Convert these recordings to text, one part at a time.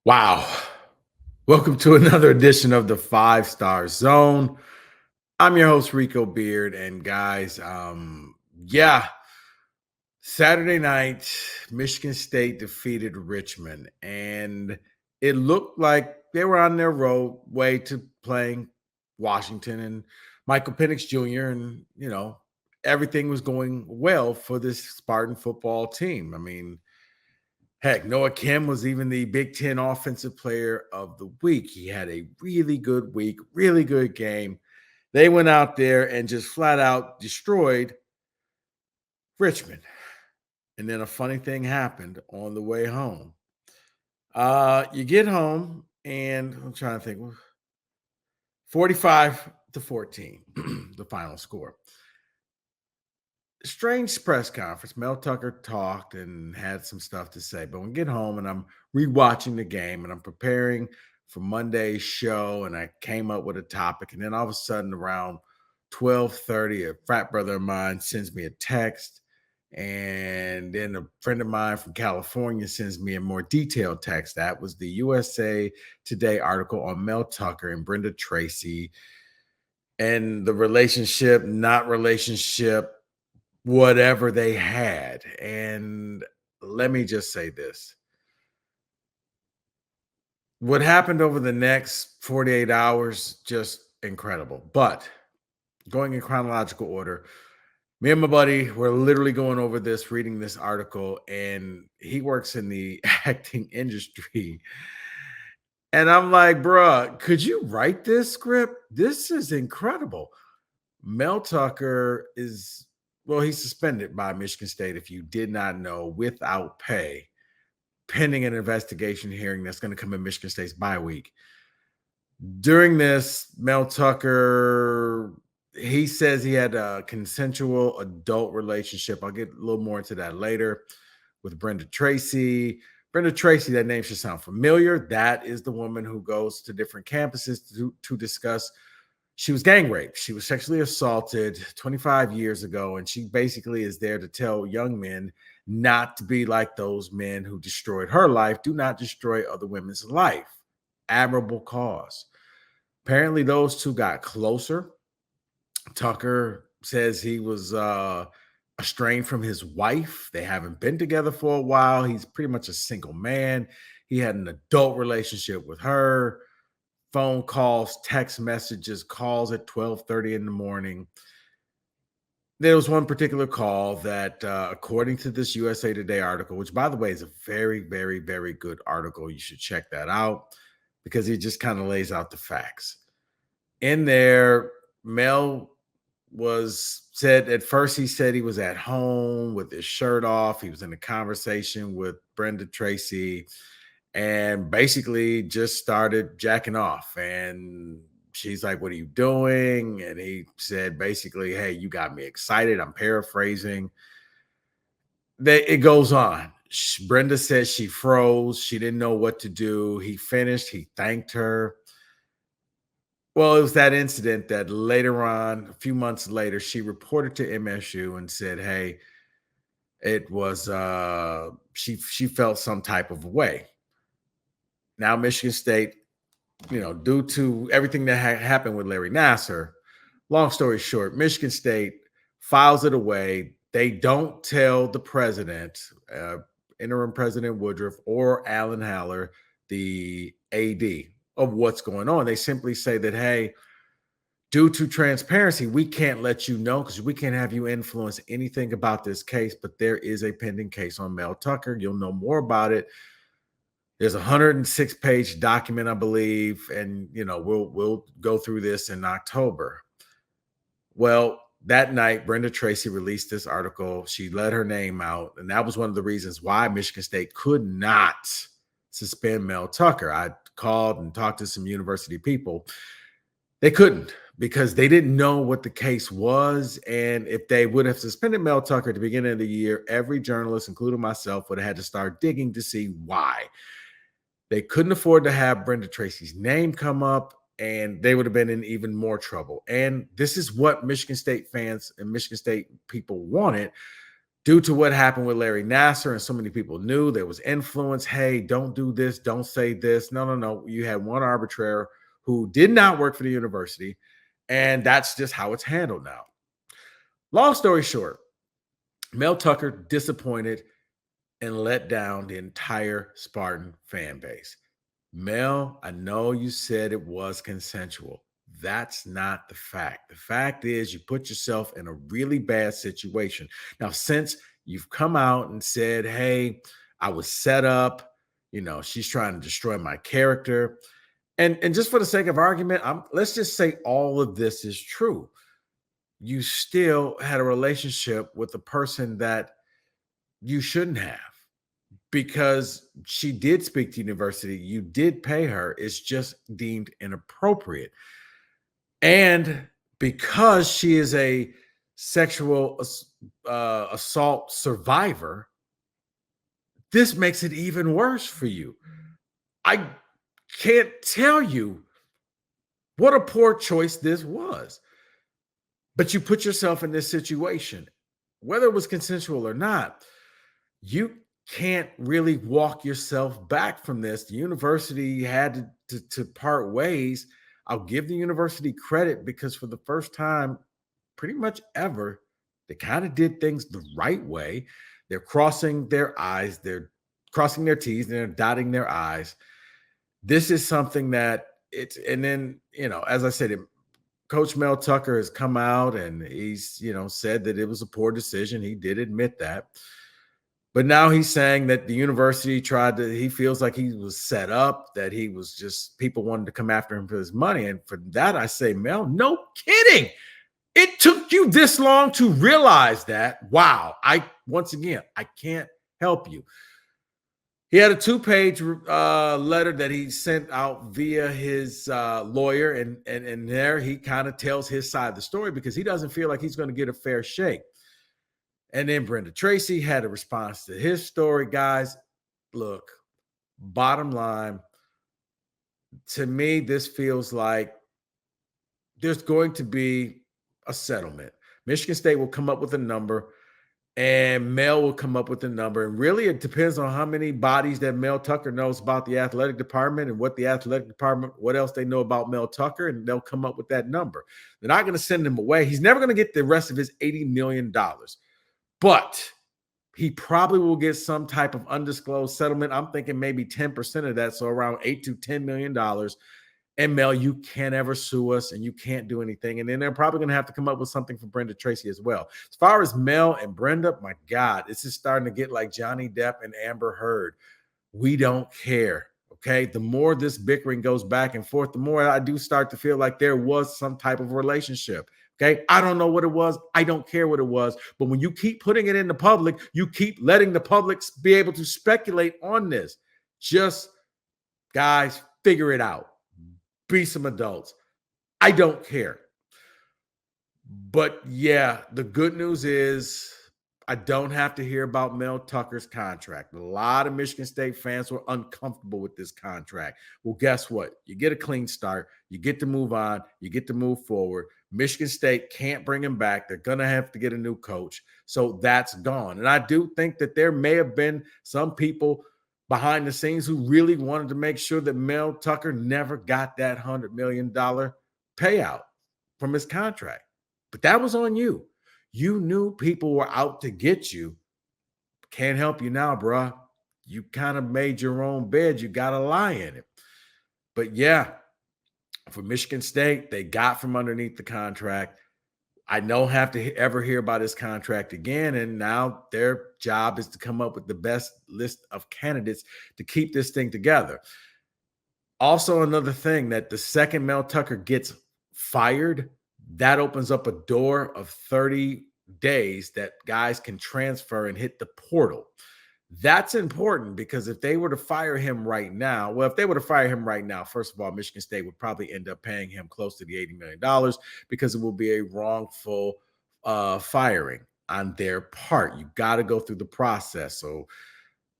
Wow. Welcome to another edition of the Five Star Zone. I'm your host, Rico Beard. And guys, yeah, Saturday night, Michigan State defeated Richmond. And it looked like they were on their way to playing Washington and Michael Penix Jr. And, everything was going well for this Spartan football team. I mean, heck, Noah Kim was even the Big Ten Offensive Player of the Week. He had a really good week, really good game. They went out there and just flat out destroyed Richmond. And then a funny thing happened on the way home. You get home, and I'm trying to think, 45-14, the final score. Strange press conference. Mel Tucker talked and had some stuff to say. But when I get home and I'm rewatching the game and I'm preparing for Monday's show, and I came up with a topic, and then all of a sudden around 12:30, a frat brother of mine sends me a text, and then a friend of mine from California sends me a more detailed text. That was the USA Today article on Mel Tucker and Brenda Tracy and the relationship, not relationship, whatever they had. And let me just say this. What happened over the next 48 hours, just incredible. But going in chronological order, me and my buddy were literally going over this, reading this article, and he works in the acting industry. And I'm like, bruh, could you write this script? This is incredible. Mel Tucker is, well, he's suspended by Michigan State, if you did not know, without pay, pending an investigation hearing that's going to come in Michigan State's bye week. During this, Mel Tucker, he says he had a consensual adult relationship. I'll get a little more into that later with Brenda Tracy. Brenda Tracy, that name should sound familiar. That is the woman who goes to different campuses to discuss. She was gang raped. She was sexually assaulted 25 years ago, and she basically is there to tell young men not to be like those men who destroyed her life. Do not destroy other women's life. Admirable cause. Apparently, those two got closer. Tucker says he was estranged from his wife. They haven't been together for a while. He's pretty much a single man. He had an adult relationship with her, phone calls, text messages, calls at 12:30 in the morning. There was one particular call that, according to this USA Today article, which, by the way, is a very, very, very good article. You should check that out because he just kind of lays out the facts. In there, Mel was said at first, he said he was at home with his shirt off. He was in a conversation with Brenda Tracy and basically just started jacking off. And she's like, "What are you doing?" And he said, basically, "Hey, you got me excited." I'm paraphrasing. It goes on. Brenda says she froze. She didn't know what to do. He finished. He thanked her. Well, it was that incident that later on, a few months later, she reported to MSU and said, "Hey, it was she felt some type of way." Now, Michigan State, due to everything that happened with Larry Nasser, long story short, Michigan State files it away. They don't tell the president, interim President Woodruff, or Alan Haller, the AD, of what's going on. They simply say that, hey, due to transparency, we can't let you know because we can't have you influence anything about this case, but there is a pending case on Mel Tucker. You'll know more about it. There's a 106-page document, I believe, and we'll go through this in October. Well, that night, Brenda Tracy released this article. She let her name out, and that was one of the reasons why Michigan State could not suspend Mel Tucker. I called and talked to some university people. They couldn't because they didn't know what the case was. And if they would have suspended Mel Tucker at the beginning of the year, every journalist, including myself, would have had to start digging to see why. They couldn't afford to have Brenda Tracy's name come up, and they would have been in even more trouble. And this is what Michigan State fans and Michigan State people wanted. Due to what happened with Larry Nasser, and so many people knew there was influence. Hey, don't do this, don't say this. No, no, no. You had one arbitrator who did not work for the university, and that's just how it's handled now. Long story short, Mel Tucker disappointed and let down the entire Spartan fan base. Mel, I know you said it was consensual. That's not the fact. The fact is, you put yourself in a really bad situation. Now, since you've come out and said, hey, I was set up, she's trying to destroy my character. And just for the sake of argument, let's just say all of this is true. You still had a relationship with a person that you shouldn't have, because she did speak to university. You did pay her. It's just deemed inappropriate. And because she is a sexual assault survivor, this makes it even worse for you. I can't tell you what a poor choice this was. But you put yourself in this situation, whether it was consensual or not. You can't really walk yourself back from this. The university had to part ways. I'll give the university credit, because for the first time, pretty much ever, they kind of did things the right way. They're crossing their I's, they're crossing their T's, and they're dotting their I's. This is something that and then, as I said, Coach Mel Tucker has come out and he's, said that it was a poor decision. He did admit that. But now he's saying that the university he feels like he was set up, that he was just, people wanted to come after him for his money. And for that, I say, Mel, no kidding. It took you this long to realize that. Wow. Once again, I can't help you. He had a 2-page letter that he sent out via his lawyer. And there he kind of tells his side of the story, because he doesn't feel like he's going to get a fair shake. And then Brenda Tracy had a response to his story. Guys, look, bottom line, to me, this feels like there's going to be a settlement. Michigan State will come up with a number, and Mel will come up with a number. And really, it depends on how many bodies that Mel Tucker knows about the athletic department, and what the athletic department, what else they know about Mel Tucker, and they'll come up with that number. They're not going to send him away. He's never going to get the rest of his $80 million. But he probably will get some type of undisclosed settlement. I'm thinking maybe 10% of that, so around $8 to $10 million. And Mel, you can't ever sue us, and you can't do anything. And then they're probably going to have to come up with something for Brenda Tracy as well. As far as Mel and Brenda, my God, this is starting to get like Johnny Depp and Amber Heard. We don't care. Okay. The more this bickering goes back and forth, the more I do start to feel like there was some type of relationship. Okay. I don't know what it was. I don't care what it was. But when you keep putting it in the public, you keep letting the public be able to speculate on this. Just, guys, figure it out. Be some adults. I don't care. But yeah, the good news is I don't have to hear about Mel Tucker's contract. A lot of Michigan State fans were uncomfortable with this contract. Well, guess what? You get a clean start. You get to move on. You get to move forward. Michigan State can't bring him back. They're going to have to get a new coach. So that's gone. And I do think that there may have been some people behind the scenes who really wanted to make sure that Mel Tucker never got that $100 million payout from his contract. But that was on you. You knew people were out to get you. Can't help you now, bruh. You kind of made your own bed. You got to lie in it. But yeah, for Michigan State, they got from underneath the contract. I don't have to ever hear about his contract again. And now their job is to come up with the best list of candidates to keep this thing together. Also, another thing, that the second Mel Tucker gets fired, that opens up a door of 30 days that guys can transfer and hit the portal. That's important, because if they were to fire him right now, first of all, Michigan State would probably end up paying him close to the $80 million, because it will be a wrongful firing on their part. You got to go through the process. So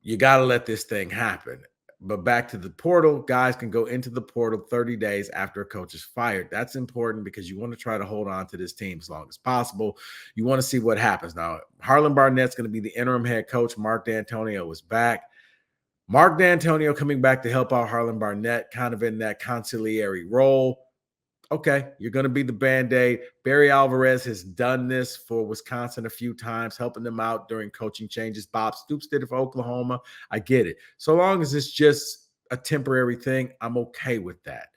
you got to let this thing happen. But back to the portal, guys can go into the portal 30 days after a coach is fired. That's important because you want to try to hold on to this team as long as possible. You want to see what happens. Now, Harlan Barnett's going to be the interim head coach. Mark D'Antonio is back. Mark D'Antonio coming back to help out Harlan Barnett, kind of in that conciliary role. Okay, you're going to be the Band-Aid. Barry Alvarez has done this for Wisconsin a few times, helping them out during coaching changes. Bob Stoops did it for Oklahoma. I get it. So long as it's just a temporary thing, I'm okay with that.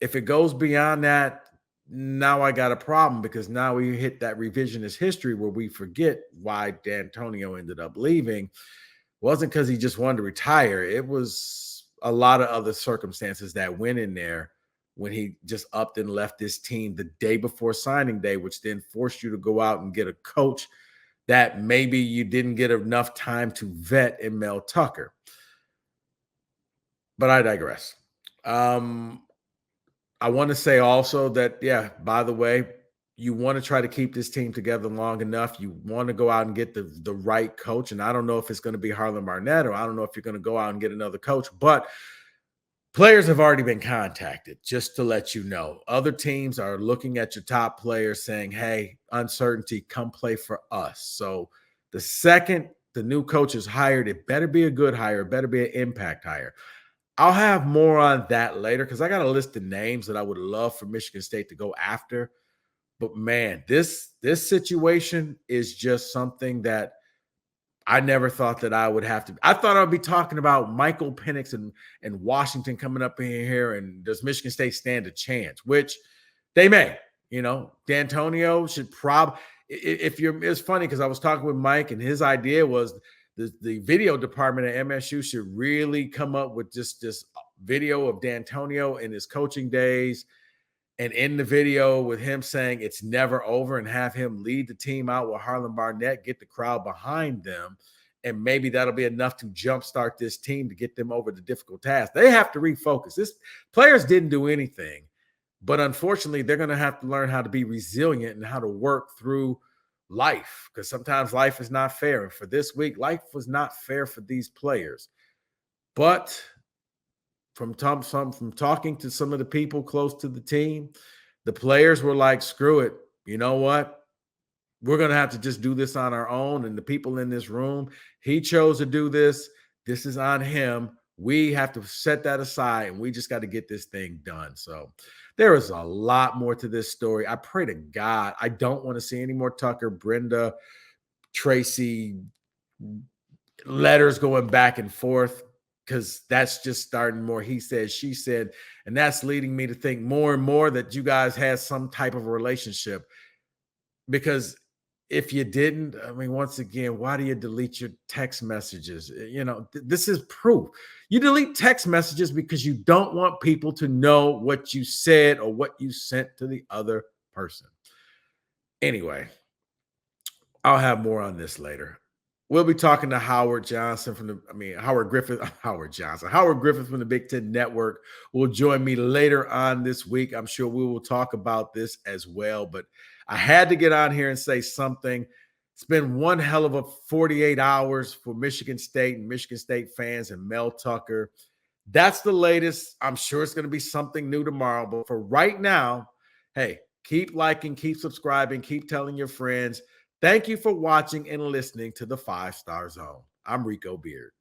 If it goes beyond that, now I got a problem because now we hit that revisionist history where we forget why D'Antonio ended up leaving. Wasn't because he just wanted to retire. It was a lot of other circumstances that went in there when he just upped and left this team the day before signing day, which then forced you to go out and get a coach that maybe you didn't get enough time to vet in Mel Tucker. But I digress. I want to say also that, yeah, by the way, you want to try to keep this team together long enough. You want to go out and get the right coach. And I don't know if it's going to be Harlan Barnett, or I don't know if you're going to go out and get another coach, but players have already been contacted, just to let you know. Other teams are looking at your top players saying, hey, uncertainty, come play for us. So the second the new coach is hired, it better be a good hire, it better be an impact hire. I'll have more on that later because I got a list of names that I would love for Michigan State to go after. But man, this situation is just something that I never thought that I would have to. I thought I'd be talking about Michael Penix and Washington coming up in here, and does Michigan State stand a chance? Which they may. You know, D'Antonio should probably. If you're, it's funny because I was talking with Mike, and his idea was the video department at MSU should really come up with just this video of D'Antonio in his coaching days, and in the video with him saying it's never over, and have him lead the team out with Harlan Barnett, get the crowd behind them. And maybe that'll be enough to jumpstart this team to get them over the difficult task. They have to refocus. This players didn't do anything, but unfortunately, they're going to have to learn how to be resilient and how to work through life, because sometimes life is not fair. And for this week, life was not fair for these players. But from talking to some of the people close to the team, the players were like, screw it. You know what? We're going to have to just do this on our own. And the people in this room, he chose to do this. This is on him. We have to set that aside, and we just got to get this thing done. So there is a lot more to this story. I pray to God I don't want to see any more Tucker, Brenda, Tracy letters going back and forth, because that's just starting more he said, she said. And that's leading me to think more and more that you guys had some type of relationship. Because if you didn't, I mean, once again, why do you delete your text messages? You know, this is proof. You delete text messages because you don't want people to know what you said or what you sent to the other person. Anyway, I'll have more on this later. We'll be talking to Howard Griffith from the Big Ten Network will join me later on this week. I'm sure we will talk about this as well, but I had to get on here and say something. It's been one hell of a 48 hours for Michigan State and Michigan State fans and Mel Tucker. That's the latest. I'm sure it's going to be something new tomorrow, but for right now, hey, keep liking, keep subscribing, keep telling your friends. Thank you for watching and listening to the 5 Star Zone. I'm Rico Beard.